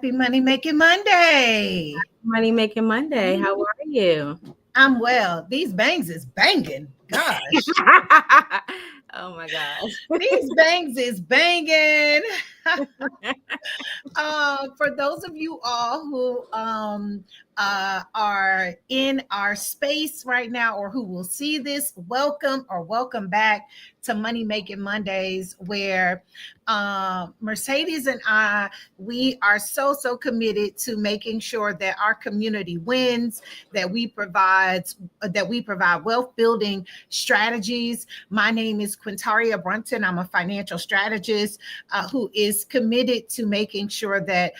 Happy Money Making Monday. Money Making Monday. How are you? I'm well. These bangs is banging. Gosh, Oh my gosh. these bangs is banging. For those of you all who are in our space right now or who will see this, welcome or welcome back to Money Making Mondays, where Mercedes and I, we are so committed to making sure that our community wins, that we provide wealth building strategies. My name is Quintaria Brunton. I'm a financial strategist who is committed to making sure that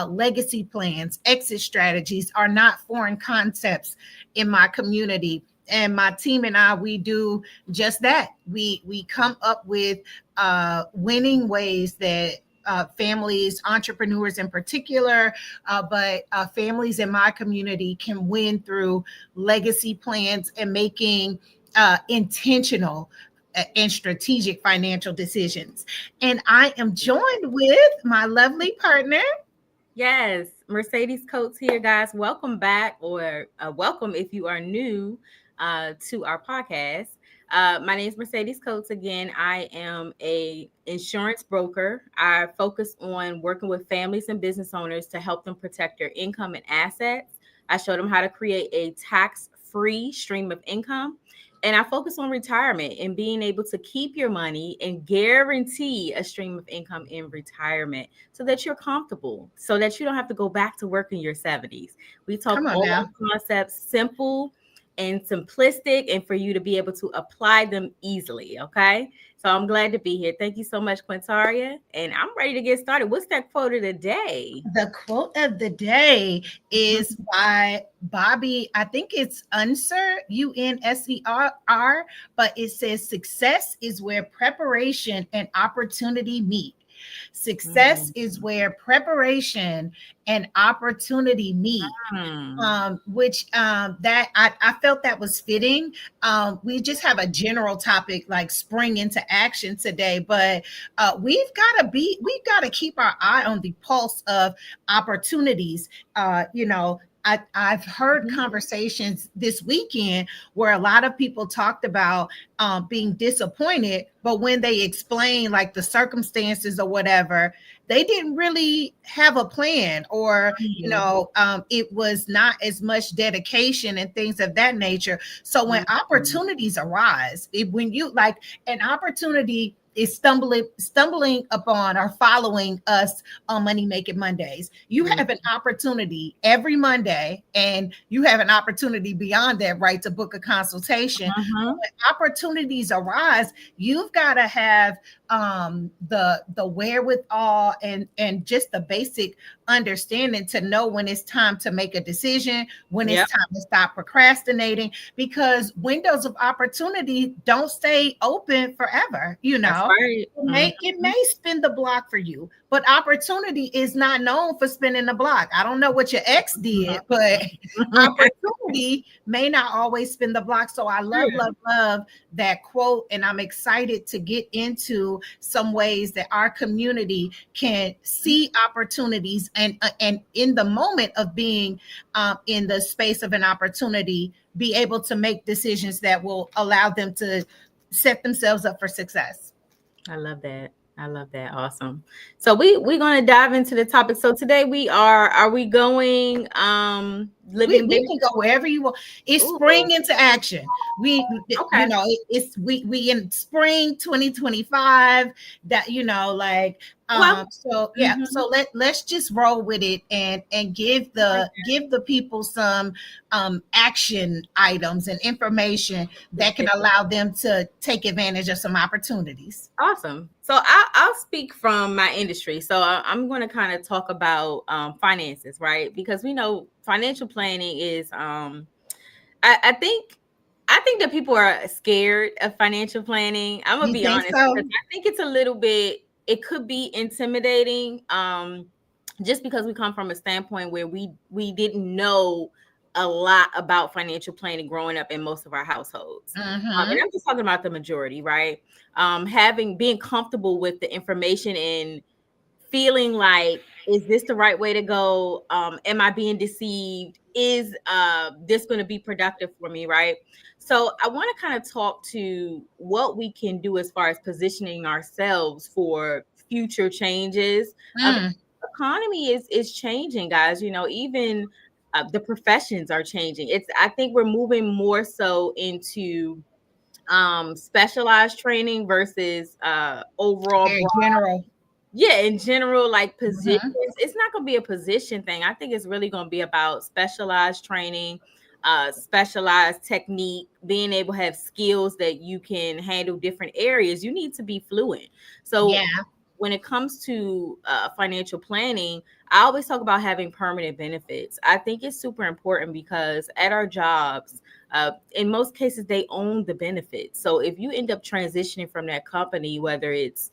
legacy plans, exit strategies are not foreign concepts in my community. And my team and I, we do just that. We come up with winning ways that families, entrepreneurs in particular, but families in my community can win through legacy plans and making intentional and strategic financial decisions. And I am joined with my lovely partner. Yes, Mercedes Coates here, guys. Welcome back, or welcome if you are new to our podcast. My name is Mercedes Coates. Again, I am a insurance broker. I focus on working with families and business owners to help them protect their income and assets. I show them how to create a tax-free stream of income. And I focus on retirement and being able to keep your money and guarantee a stream of income in retirement so that you're comfortable, so that you don't have to go back to work in your 70s. We talk Come on all now. concepts simple and simplistic, and for you to be able to apply them easily. Okay. So I'm glad to be here. Thank you so much, Quintaria. And I'm ready to get started. What's that quote of the day? The quote of the day is by Bobby. I think it's Unser, Unser, but it says success is where preparation and opportunity meet. Success is where preparation and opportunity meet. Which that I felt that was fitting. We just have a general topic like spring into action today, but we've got to keep our eye on the pulse of opportunities. I've heard conversations this weekend where a lot of people talked about being disappointed, but when they explain like the circumstances or whatever, they didn't really have a plan, or it was not as much dedication and things of that nature. So when opportunities arise, when you like an opportunity is stumbling upon or following us on Money Making Mondays. You have an opportunity every Monday, and you have an opportunity beyond that, right, to book a consultation. When opportunities arise, you've got to have the wherewithal and just the basic understanding to know when it's time to make a decision, when it's time to stop procrastinating, because windows of opportunity don't stay open forever. That's right. It may spin the block for you, but opportunity is not known for spinning the block. I don't know what your ex did, but opportunity may not always spin the block. So I love that quote, and I'm excited to get into some ways that our community can see opportunities and in the moment of being in the space of an opportunity, be able to make decisions that will allow them to set themselves up for success. I love that. I love that. Awesome. So we're going to dive into the topic. So today are we going living we can go wherever you want. It's spring into action. We in spring 2025, that so let's just roll with it and give the people some action items and information that can allow them to take advantage of some opportunities. Awesome. So I'll speak from my industry. So I'm going to kind of talk about finances, right? Because we know financial planning is I think that people are scared of financial planning. I'm gonna be honest, because I think it's a little bit, it could be intimidating, just because we come from a standpoint where we didn't know a lot about financial planning growing up in most of our households. And I'm just talking about the majority, right? Being comfortable with the information and feeling like, is this the right way to go? Am I being deceived? Is this going to be productive for me? Right. So I want to kind of talk to what we can do as far as positioning ourselves for future changes. Mm, The economy is changing, guys. You know, even the professions are changing. I think we're moving more so into specialized training versus overall very broad. general. Yeah, in general, like positions, Mhm. it's not going to be a position thing. I think it's really going to be about specialized training, specialized technique, being able to have skills that you can handle different areas. You need to be fluent. So Yeah. when it comes to financial planning, I always talk about having permanent benefits. I think it's super important because at our jobs, in most cases, they own the benefits. So if you end up transitioning from that company, whether it's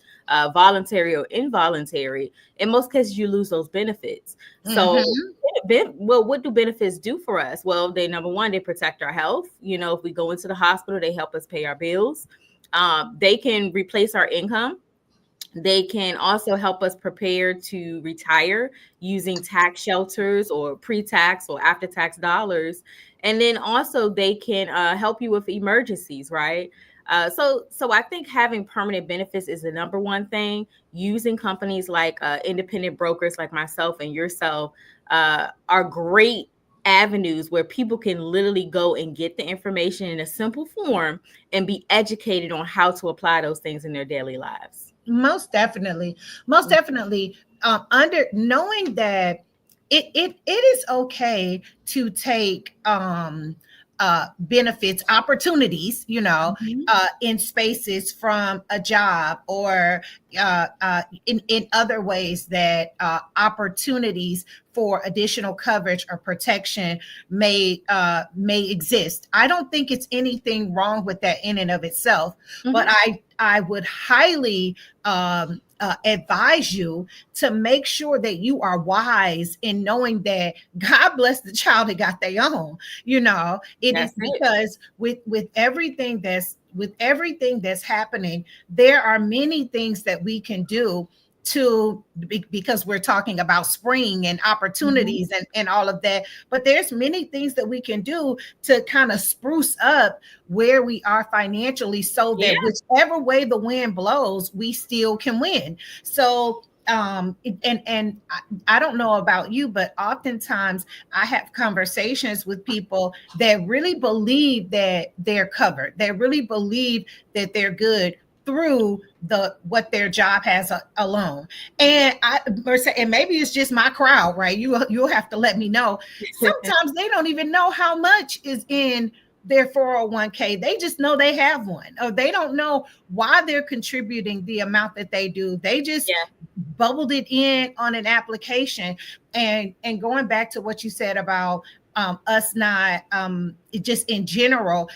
voluntary or involuntary, in most cases, you lose those benefits. So, Mhm. well, what do benefits do for us? Well, they number one, they protect our health. You know, if we go into the hospital, they help us pay our bills. They can replace our income. They can also help us prepare to retire using tax shelters or pre-tax or after-tax dollars. And then also they can help you with emergencies, right? So I think having permanent benefits is the number one thing. Using companies like independent brokers like myself and yourself are great avenues where people can literally go and get the information in a simple form and be educated on how to apply those things in their daily lives. Most definitely. Most definitely. Under knowing that it is okay to take benefits, opportunities, Mhm. in spaces from a job, or in other ways that opportunities for additional coverage or protection may exist. I don't think it's anything wrong with that in and of itself, but Mhm. I would highly advise you to make sure that you are wise in knowing that God bless the child that got their own. It is That's it. because with everything that's happening, there are many things that we can do because we're talking about spring and Mhm. opportunities and all of that. But there's many things that we can do to kind of spruce up where we are financially, so Yeah. that whichever way the wind blows, we still can win. So I don't know about you, but oftentimes I have conversations with people that really believe that they're covered. They really believe that they're good through the what their job has alone. And maybe it's just my crowd, right? You'll have to let me know. Sometimes they don't even know how much is in their 401k. They just know they have one, or they don't know why they're contributing the amount that they do. They just Yeah. bubbled it in on an application. And going back to what you said about us not just in general,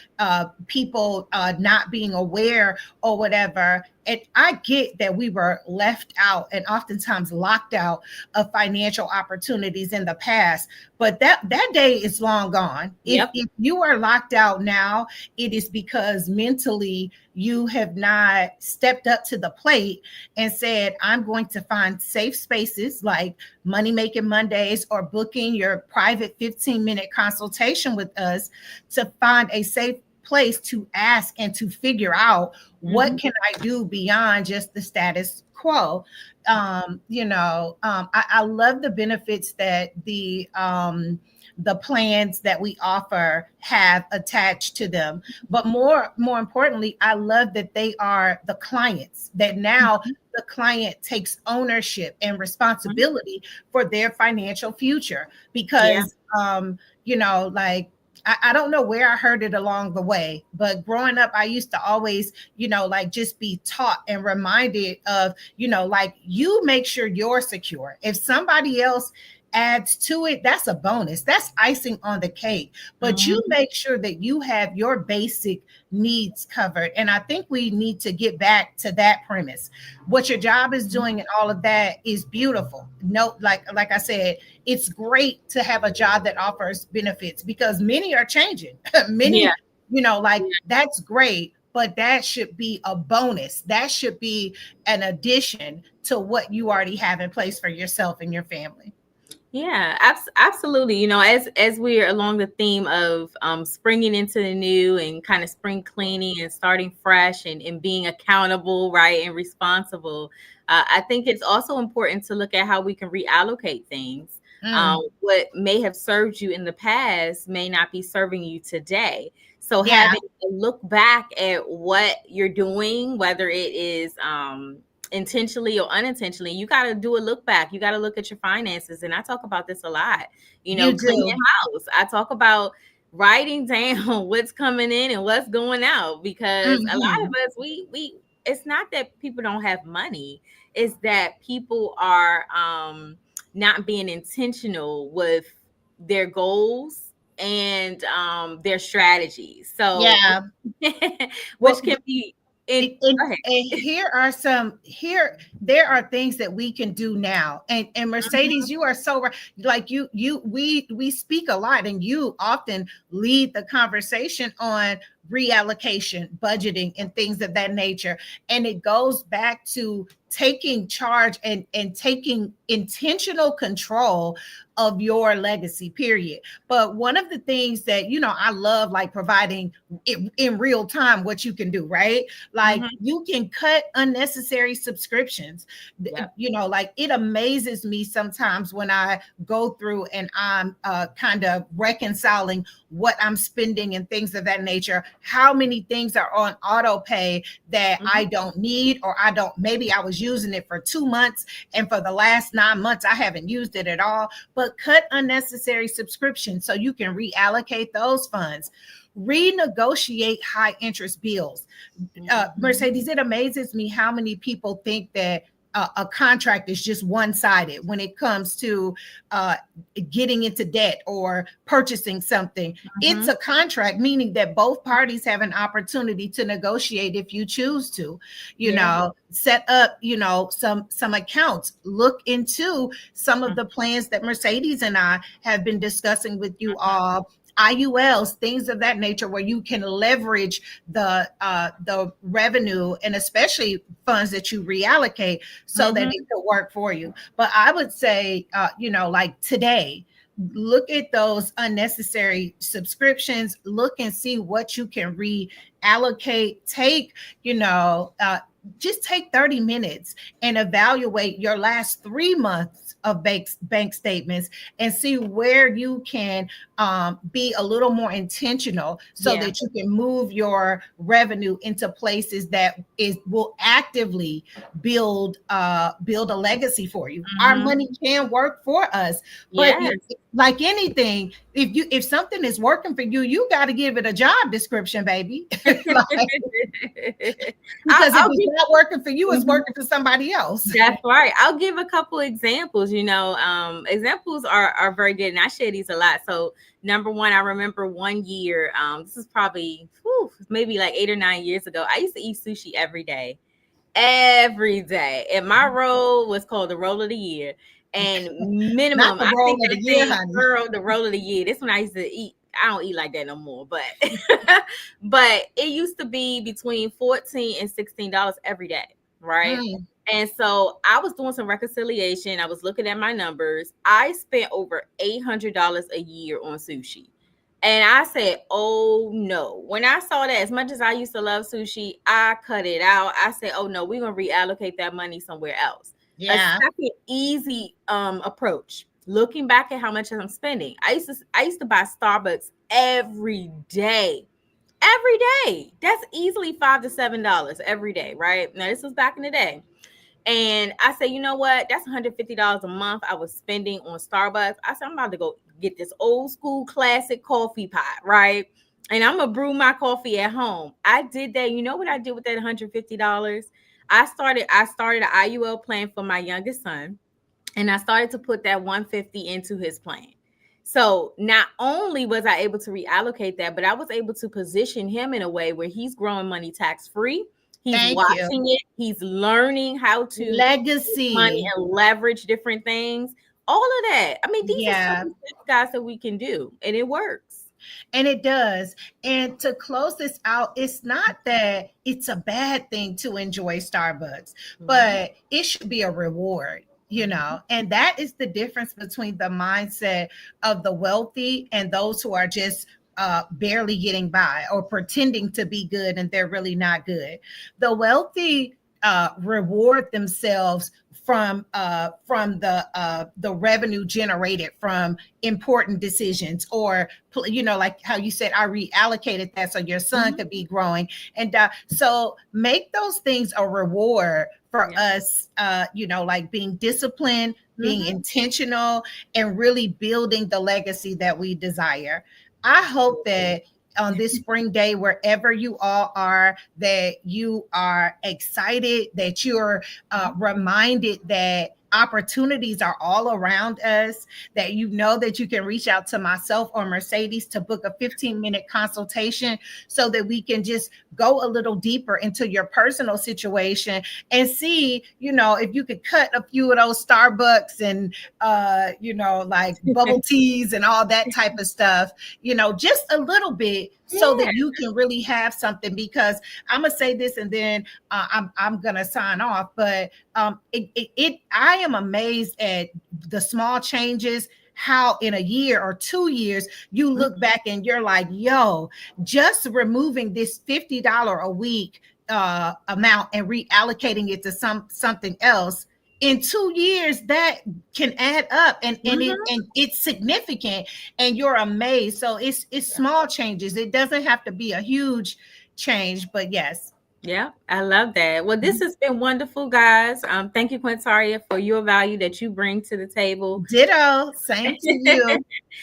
people not being aware or whatever. And I get that we were left out and oftentimes locked out of financial opportunities in the past, but that day is long gone. if, Yep. if you are locked out now, it is because mentally you have not stepped up to the plate and said, I'm going to find safe spaces like Money Making Mondays, or booking your private 15-minute consultation with us, to find a safe place to ask and to figure out, what Mhm. can I do beyond just the status quo. I love the benefits that the plans that we offer have attached to them, but more importantly, I love that they are the clients, that now Mhm. the client takes ownership and Mhm. responsibility for their financial future. Yeah. Because like, I don't know where I heard it along the way, but growing up, I used to always, like, just be taught and reminded of, like, you make sure you're secure. If somebody else adds to it, that's a bonus. That's icing on the cake. But you Mhm. make sure that you have your basic needs covered. And I think we need to get back to that premise. What your job is doing and all of that is beautiful. No, like I said, it's great to have a job that offers benefits, because many are changing. Yeah. Many, like, that's great. but that should be a bonus. That should be an addition to what you already have in place for yourself and your family. Yeah, absolutely. As we're along the theme of springing into the new and kind of spring cleaning and starting fresh and being accountable, right, and responsible, I think it's also important to look at how we can reallocate things. Mm, What may have served you in the past may not be serving you today. So yeah, having a look back at what you're doing, whether it is intentionally or unintentionally, you got to do a look back. You got to look at your finances. And I talk about this a lot, you cleaning do. house. I talk about writing down what's coming in and what's going out, because a lot of Hmm. us, we, it's not that people don't have money. It's that people are not being intentional with their goals and their strategies. So, Yeah. which Well, can be in, go ahead. and here are some here there are things that we can do now, and Mercedes, you are so right. Like we speak a lot, and you often lead the conversation on reallocation, budgeting, and things of that nature, and it goes back to taking charge and taking intentional control of your legacy, period. But one of the things that I love, like providing in real time what you can do, right? Like Mhm. you can cut unnecessary subscriptions. Yep. Like it amazes me sometimes when I go through and I'm kind of reconciling what I'm spending and things of that nature. How many things are on auto pay that I Mhm. don't need, or I don't, maybe I was using it for 2 months and for the last 9 months I haven't used it at all. But cut unnecessary subscriptions so you can reallocate those funds. Renegotiate high interest bills. Mhm. Mercedes, it amazes me how many people think that a contract is just one-sided when it comes to uh, getting into debt or purchasing something. It's Mhm. a contract, meaning that both parties have an opportunity to negotiate if you choose to. Yeah. Set up some accounts, look into some of Mhm. the plans that Mercedes and I have been discussing with you Mhm. all, IULs, things of that nature, where you can leverage the revenue, and especially funds that you reallocate, so that it Mhm. could work for you. But I would say, like today, look at those unnecessary subscriptions. Look and see what you can reallocate. Just take 30 minutes and evaluate your last 3 months of bank statements and see where you can be a little more intentional so Yeah. that you can move your revenue into places that will actively build a legacy for you. Our Mhm. money can work for us, but Yes. like anything, if something is working for you, you got to give it a job description, baby. Like, because if I'll it's give. not working for you, it's Mhm. working for somebody else. That's right. I'll give a couple examples. Examples are very good, and I share these a lot. So, number one, I remember one year. This is probably maybe like 8 or 9 years ago. I used to eat sushi every day, and my roll was called the roll of the year. And Not minimum, the I role think of the that year, thing, honey. girl, the roll of the year. This one I used to eat. I don't eat like that no more, but but it used to be between $14 and $16 every day, right? Mm, And so I was doing some reconciliation. I was looking at my numbers. I spent over $800 a year on sushi. And I said, oh no. When I saw that, as much as I used to love sushi, I cut it out. I said, oh no, we're going to reallocate that money somewhere else. A yeah. second easy approach. Looking back at how much I'm spending, I used to buy Starbucks every day, every day. That's easily $5 to $7 every day, right? Now this was back in the day. And I said, you know what? That's $150 a month I was spending on Starbucks. I said, I'm about to go get this old school classic coffee pot, right? And I'm gonna brew my coffee at home. I did that. You know what I did with that $150? I started an IUL plan for my youngest son, and I started to put that 150 into his plan. So not only was I able to reallocate that, but I was able to position him in a way where he's growing money tax free. He's Thank you. watching it. He's learning how to make money Legacy. and leverage different things. All of that. I mean, these are Yeah. simple steps, guys, that we can do, and it works. And it does. And to close this out, it's not that it's a bad thing to enjoy Starbucks, but it should be a reward, and that is the difference between the mindset of the wealthy and those who are just barely getting by or pretending to be good and they're really not good. The wealthy reward themselves from the revenue generated from important decisions, or like how you said, I reallocated that so your son could be growing. And so make those things a reward for us, like being disciplined, being intentional, and really building the legacy that we desire. I hope that on this spring day, wherever you all are, that you are excited, that you're reminded that opportunities are all around us, that you know that you can reach out to myself or Mercedes to book a 15-minute consultation so that we can just go a little deeper into your personal situation and see, if you could cut a few of those Starbucks and, like bubble teas and all that type of stuff, just a little bit, so that you can really have something. Because I'm gonna say this, and then I'm gonna sign off. But I am amazed at the small changes. How in a year or 2 years you look back and you're like, yo, just removing this $50 a week amount and reallocating it to something else. In 2 years, that can add up, and it's significant, and you're amazed. So it's small changes. It doesn't have to be a huge change, but yes. Yeah, I love that. Well, this has been wonderful, guys. Thank you, Quintaria, for your value that you bring to the table. Ditto. Same to you.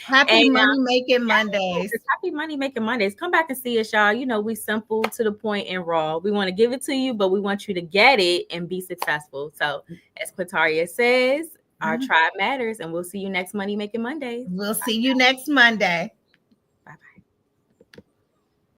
Happy money making Mondays. Happy money making Mondays. Come back and see us, y'all. We simple, to the point, and raw. We want to give it to you, but we want you to get it and be successful. So, as Quintaria says, our tribe matters, and we'll see you next Money Making Mondays. We'll see you next Monday.